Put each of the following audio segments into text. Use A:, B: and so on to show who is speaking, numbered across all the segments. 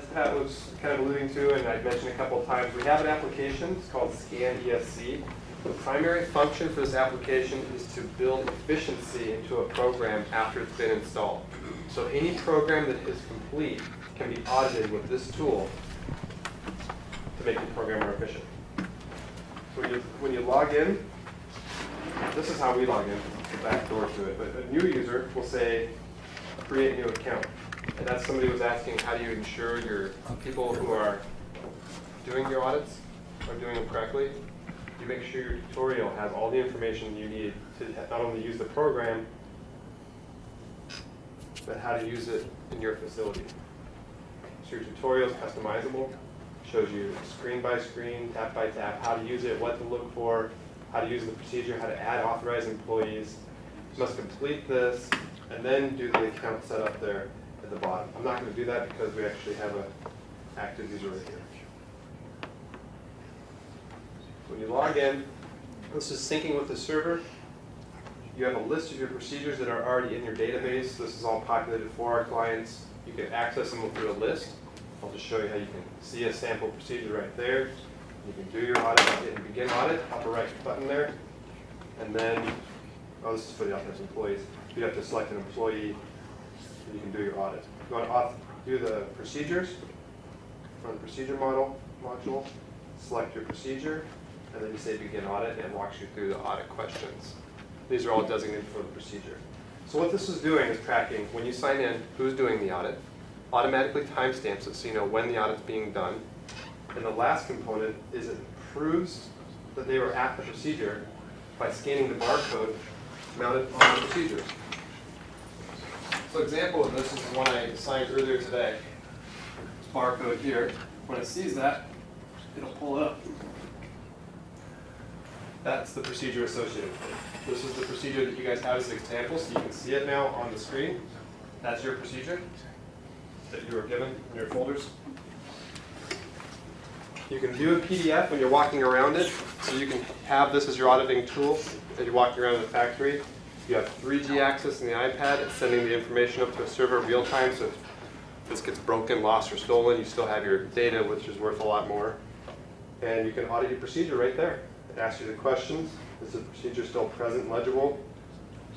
A: as Pat was kind of alluding to, and I've mentioned a couple of times, we have an application. It's called Scan ESC. The primary function for this application is to build efficiency into a program after it's been installed. So any program that is complete can be audited with this tool to make the program more efficient. So when you log in, this is how we log in, the back door to it. But a new user will say, create new account. And that's somebody who's asking, how do you ensure your people who are doing your audits are doing them correctly? You make sure your tutorial has all the information you need to not only use the program, but how to use it in your facility. So your tutorial is customizable, shows you screen by screen, tap by tap, how to use it, what to look for, how to use the procedure, how to add authorized employees. You must complete this, and then do the account setup there at the bottom. I'm not going to do that because we actually have an active user right here. When you log in, this is syncing with the server. You have a list of your procedures that are already in your database. This is all populated for our clients. You can access them through a list. I'll just show you how you can see a sample procedure right there. You can do your audit and begin audit, upper right button there. And then, oh, this is for the authorized employees. You have to select an employee, and you can do your audit. You want to do the procedures, from the procedure module, select your procedure, and then you say begin audit, and it walks you through the audit questions. These are all designated for the procedure. So what this is doing is tracking, when you sign in, who's doing the audit, automatically timestamps it so you know when the audit's being done. And the last component is it proves that they were at the procedure by scanning the barcode mounted on the procedure. So example of this is the one I assigned earlier today. This barcode here, when it sees that, it'll pull it up. That's the procedure associated with it. This is the procedure that you guys have as an example, so you can see it now on the screen. That's your procedure that you were given in your folders. You can view a PDF when you're walking around it, so you can have this as your auditing tool as you're walking around the factory. You have 3G access in the iPad. It's sending the information up to a server real time, so if this gets broken, lost, or stolen, you still have your data, which is worth a lot more. And you can audit your procedure right there. It asks you the questions. Is the procedure still present, legible?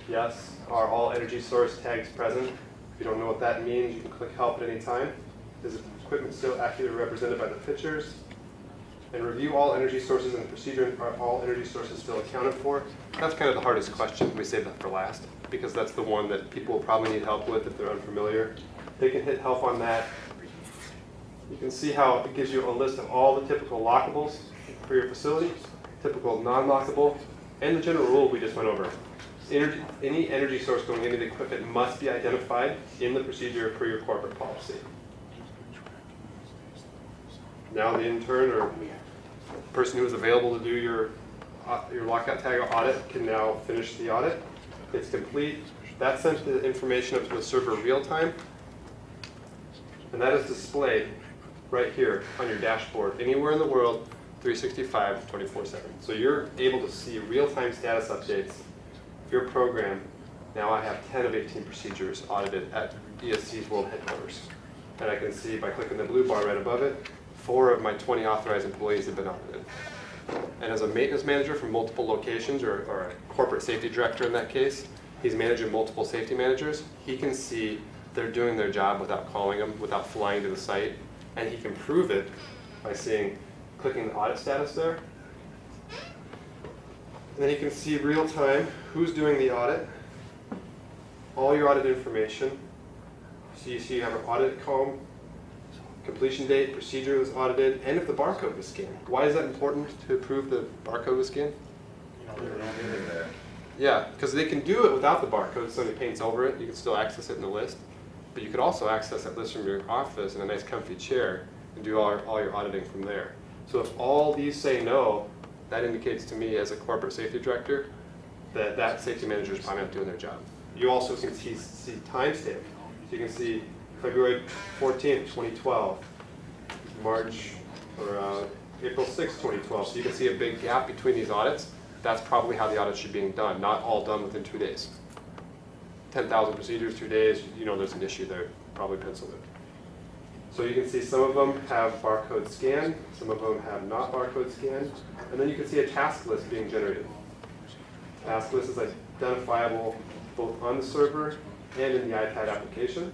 A: Yes. Are all energy source tags present? If you don't know what that means, you can click help at any time. Is the equipment still accurately represented by the pictures? And review all energy sources in the procedure. Are all energy sources still accounted for? That's kind of the hardest question. We save that for last because that's the one that people will probably need help with if they're unfamiliar. They can hit help on that. You can see how it gives you a list of all the typical lockables for your facility, typical non-lockable, and the general rule we just went over. Any energy source going into the equipment must be identified in the procedure per your corporate policy. Now the intern or person who is available to do your lockout-tagout audit can now finish the audit. It's complete. That sends the information up to the server real time, and that is displayed right here on your dashboard anywhere in the world, 365, 24/7. So you're able to see real-time status updates of your program. Now I have 10 of 18 procedures audited at ESC's World Headquarters. And I can see by clicking the blue bar right above it, 4 of my 20 authorized employees have been audited. And as a maintenance manager for multiple locations, or a corporate safety director in that case, he's managing multiple safety managers. He can see they're doing their job without calling them, without flying to the site. And he can prove it by clicking the audit status there. And then you can see real time who's doing the audit, all your audit information. So you see you have an audit column, completion date, procedure was audited, and if the barcode was scanned. Why is that important to prove the barcode was scanned? Yeah, because they can do it without the barcode, so somebody paints over it, you can still access it in the list. But you could also access that list from your office in a nice comfy chair and do all your auditing from there. So if all these say no, that indicates to me as a corporate safety director that that safety manager is probably not doing their job. You also can see timestamp. So you can see February 14th, 2012, March or April 6th, 2012. So you can see a big gap between these audits. That's probably how the audits should be being done, not all done within 2 days. 10,000 procedures, 2 days, you know there's an issue there, probably pencil it. So you can see some of them have barcode scan, some of them have not barcode scan, and then you can see a task list being generated. Task list is identifiable both on the server and in the iPad application.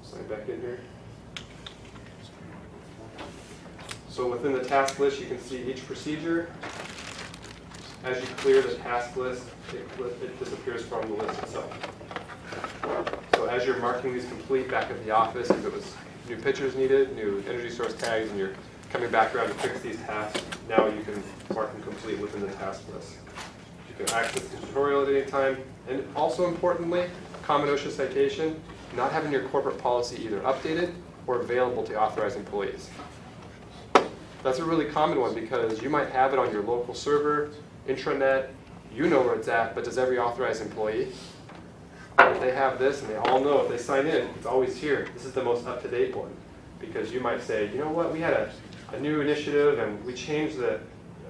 A: Slide back in here. So within the task list, you can see each procedure. As you clear the task list, it disappears from the list itself. So as you're marking these complete back at the office, if it was new pictures needed, new energy source tags, and you're coming back around to fix these tasks, now you can mark them complete within the task list. You can access the tutorial at any time, and also importantly, common OSHA citation, not having your corporate policy either updated or available to authorized employees. That's a really common one because you might have it on your local server, intranet, you know where it's at, but does every authorized employee? If they have this and they all know, if they sign in, it's always here. This is the most up-to-date one. Because you might say, you know what, we had a new initiative and we changed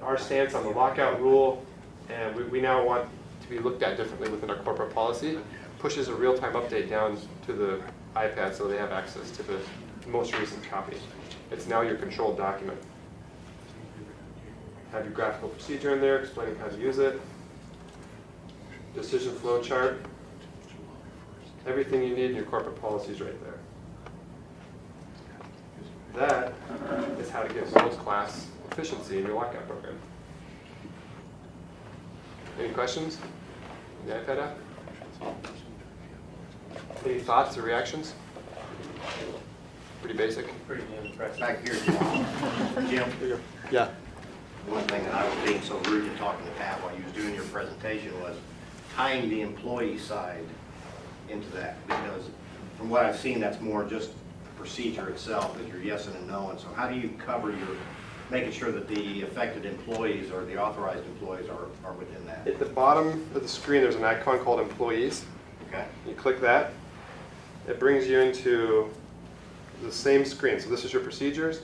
A: our stance on the lockout rule, and we now want to be looked at differently within our corporate policy. Pushes a real-time update down to the iPad so they have access to the most recent copy. It's now your controlled document. Have your graphical procedure in there explaining how to use it. Decision flow chart. Everything you need in your corporate policy is right there. That is how to get world-class efficiency in your lockout program. Any questions in the iPad app? Any thoughts or reactions? Pretty basic.
B: Pretty impressive. Back here, Jim.
A: There you go. Yeah.
B: One thing that I was being so rude to talking to Pat while you was doing your presentation was tying the employee side into that, because from what I've seen, that's more just the procedure itself, is your yes and a no. And so how do you cover your, making sure that the affected employees or the authorized employees are within that?
A: At the bottom of the screen, there's an icon called Employees.
B: Okay.
A: You click that. It brings you into the same screen. So this is your procedures.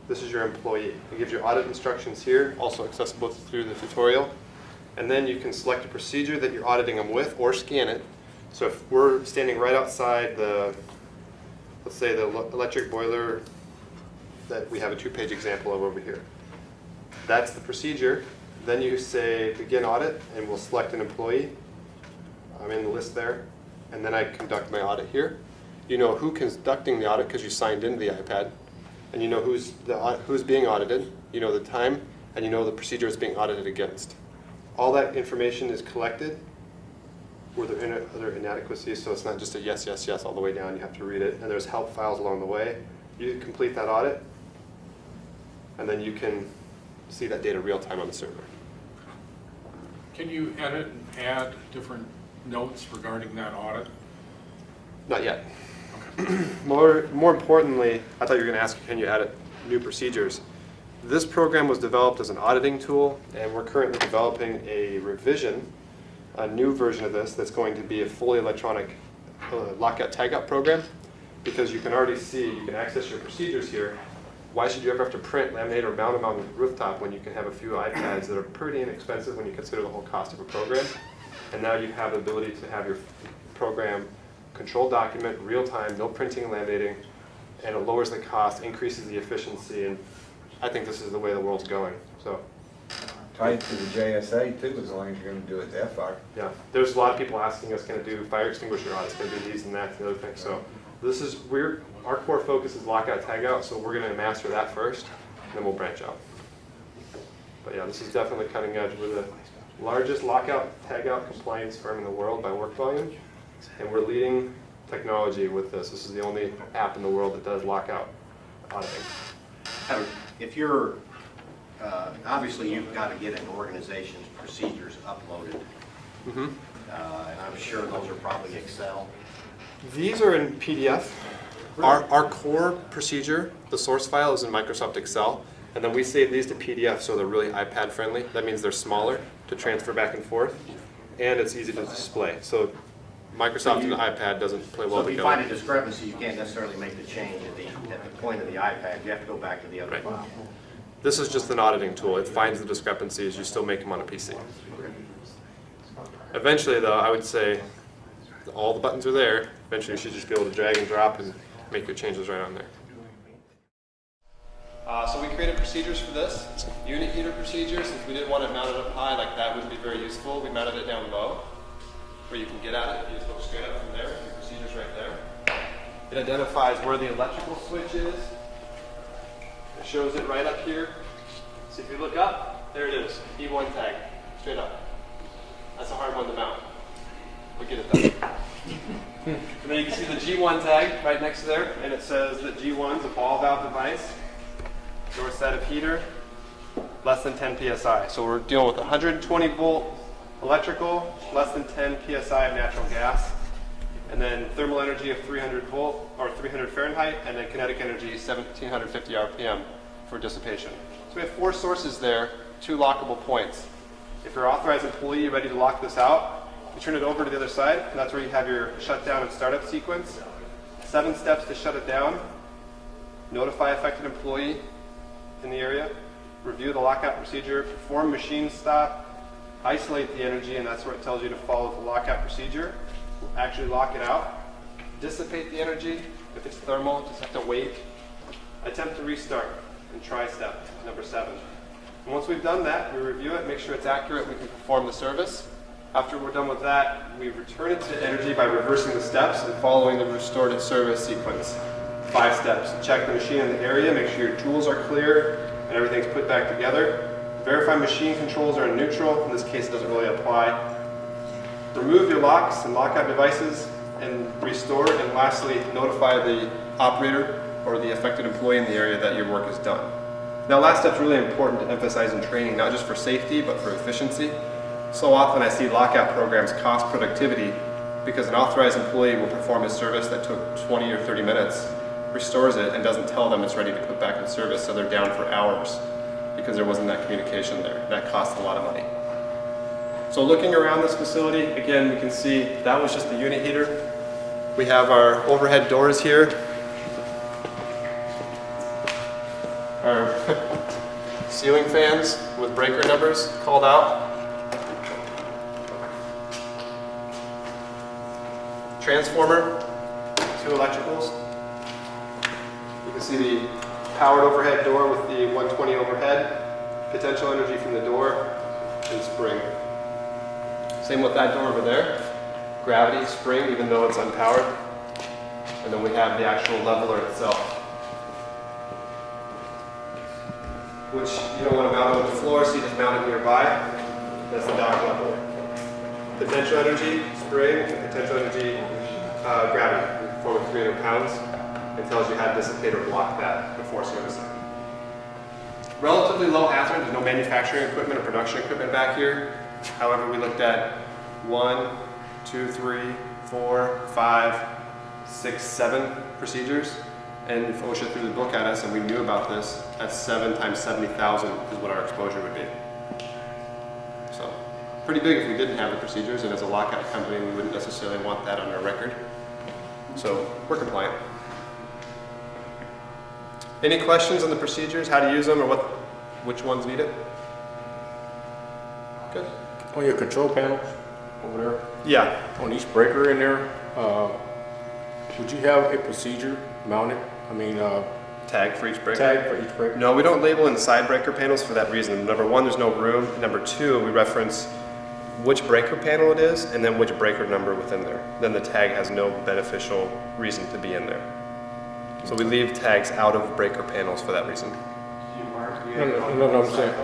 A: This is your employee. It gives you audit instructions here, also accessible through the tutorial. And then you can select a procedure that you're auditing them with or scan it. So if we're standing right outside the, let's say the electric boiler that we have a 2-page example of over here. That's the procedure. Then you say begin audit and we'll select an employee. I'm in the list there. And then I conduct my audit here. You know who conducting the audit because you signed into the iPad. And you know who's being audited. You know the time and you know the procedure is being audited against. All that information is collected. Were there other inadequacies, so it's not just a yes, yes, yes all the way down. You have to read it, and there's help files along the way. You complete that audit, and then you can see that data real time on the server.
C: Can you edit and add different notes regarding that audit?
A: Not yet.
C: Okay.
A: More importantly, I thought you were going to ask, can you add new procedures? This program was developed as an auditing tool, and we're currently developing a revision, a new version of this that's going to be a fully electronic lockout-tagout program, because you can already see, you can access your procedures here. Why should you ever have to print, laminate, or mount them on the rooftop when you can have a few iPads that are pretty inexpensive when you consider the whole cost of a program? And now you have the ability to have your program controlled document, real time, no printing and laminating, and it lowers the cost, increases the efficiency, and I think this is the way the world's going. So.
D: Tied to the JSA too, as long as you're going to do it FR.
A: Yeah, there's a lot of people asking us, going to do fire extinguisher audits, going to do these and that and the other thing. So this is, our core focus is lockout tagout, so we're going to master that first, and then we'll branch out. But yeah, this is definitely cutting edge. We're the largest lockout tagout compliance firm in the world by work volume, and we're leading technology with this. This is the only app in the world that does lockout auditing.
B: If you're, obviously you've got to get an organization's procedures uploaded.
A: Mm-hmm.
B: And I'm sure those are probably Excel.
A: These are in PDF. Our core procedure, the source file, is in Microsoft Excel, and then we save these to PDF so they're really iPad friendly. That means they're smaller to transfer back and forth, and it's easy to display. So Microsoft and the iPad doesn't play well
B: So if you
A: together.
B: find a discrepancy, you can't necessarily make the change at the point of the iPad. You have to go back to the other
A: Right.
B: file.
A: This is just an auditing tool. It finds the discrepancies. You still make them on a PC. Eventually, though, I would say all the buttons are there. Eventually, you should just be able to drag and drop and make your changes right on there. So we created procedures for this. Unit heater procedure, since we didn't want it mounted up high, like that wouldn't be very useful. We mounted it down low, where you can get at it. You just go straight up from there. Your procedure's right there. It identifies where the electrical switch is. It shows it right up here. So if you look up, there it is, E1 tag, straight up. That's a hard one to mount. We'll get it done. And then you can see the G1 tag right next to there, and it says that G1 is a ball valve device. Door set of heater, less than 10 psi. So we're dealing with 120 volt electrical, less than 10 psi of natural gas, and then thermal energy of 300 volt or 300 Fahrenheit, and then kinetic energy 1750 RPM for dissipation. So we have 4 sources there, 2 lockable points. If you're an authorized employee, you're ready to lock this out, you turn it over to the other side, and that's where you have your shutdown and startup sequence. 7 steps to shut it down. Notify affected employee in the area, review the lockout procedure, perform machine stop, isolate the energy, and that's where it tells you to follow the lockout procedure. Actually lock it out, dissipate the energy. If it's thermal, just have to wait. Attempt to restart and try step number 7. And once we've done that, we review it, make sure it's accurate, we can perform the service. After we're done with that, we return it to energy by reversing the steps and following the restorative service sequence. 5 steps. Check the machine in the area, make sure your tools are clear and everything's put back together. Verify machine controls are in neutral. In this case, it doesn't really apply. Remove your locks and lockout devices and restore. And lastly, notify the operator or the affected employee in the area that your work is done. Now, last step is really important to emphasize in training, not just for safety, but for efficiency. So often I see lockout programs cost productivity because an authorized employee will perform a service that took 20 or 30 minutes, restores it, and doesn't tell them it's ready to put back in service, so they're down for hours because there wasn't that communication there. That costs a lot of money. So looking around this facility, again, we can see that was just the unit heater. We have our overhead doors here. Our ceiling fans with breaker numbers called out. Transformer, 2 electricals. You can see the powered overhead door with the 120 overhead, potential energy from the door, and spring. Same with that door over there, gravity, spring, even though it's unpowered. And then we have the actual leveler itself, which you don't want to mount on the floor, so you just mount it nearby. That's the dock leveler. Potential energy, spring, and potential energy, gravity, in the form of 300 pounds. It tells you how to dissipate or block that before servicing. Relatively low hazard, there's no manufacturing equipment or production equipment back here. However, we looked at 1, 2, 3, 4, 5, 6, 7 procedures. And if OSHA threw the book at us and we knew about this, that's 7 times 70,000 is what our exposure would be. So, pretty big if we didn't have the procedures, and as a lockout company, we wouldn't necessarily want that on our record. So, we're compliant. Any questions on the procedures, how to use them, or which ones need it? Good.
E: On your control panels over there,
A: Yeah.
E: on each breaker in there, would you have a procedure mounted? I mean,
A: Tag for each breaker?
E: tag for each breaker?
A: No, we don't label inside breaker panels for that reason. Number 1, there's no room. Number 2, we reference which breaker panel it is and then which breaker number within there. Then the tag has no beneficial reason to be in there. So we leave tags out of breaker panels for that reason.
E: No, I'm saying.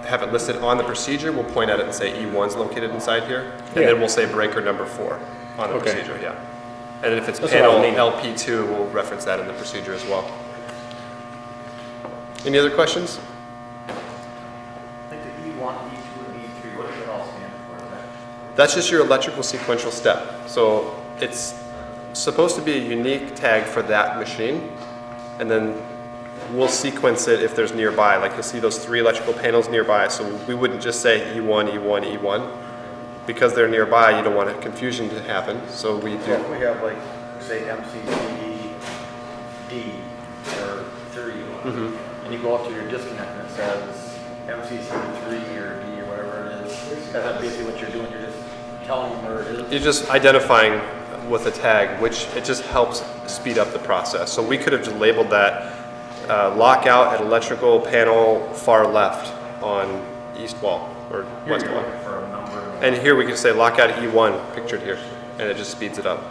A: Have it listed on the procedure, we'll point at it and say E1's located inside here, and
E: Yeah.
A: then we'll say breaker number 4 on the
E: Okay.
A: procedure, yeah. And if it's
E: That's
A: panel
E: what I mean.
A: LP2, we'll reference that in the procedure as well. Any other questions?
F: Like the E1, E2, and E3, what does it all stand for?
A: That's just your electrical sequential step. So it's supposed to be a unique tag for that machine, and then we'll sequence it if there's nearby. Like you'll see those 3 electrical panels nearby, so we wouldn't just say E1, E1, E1. Because they're nearby, you don't want confusion to happen, so we do.
F: So if we have like, say MCCD D or 3, and you go up to your disconnect and it says MCCD 3 or D or whatever it is, that's basically what you're doing, you're just telling them where it is.
A: You're just identifying with a tag, which it just helps speed up the process. So we could have just labeled that lockout at electrical panel far left on east wall or
F: Here
A: west
F: you're
A: wall.
F: looking for a number.
A: And here we can say lockout E1 pictured here, and it just speeds it up.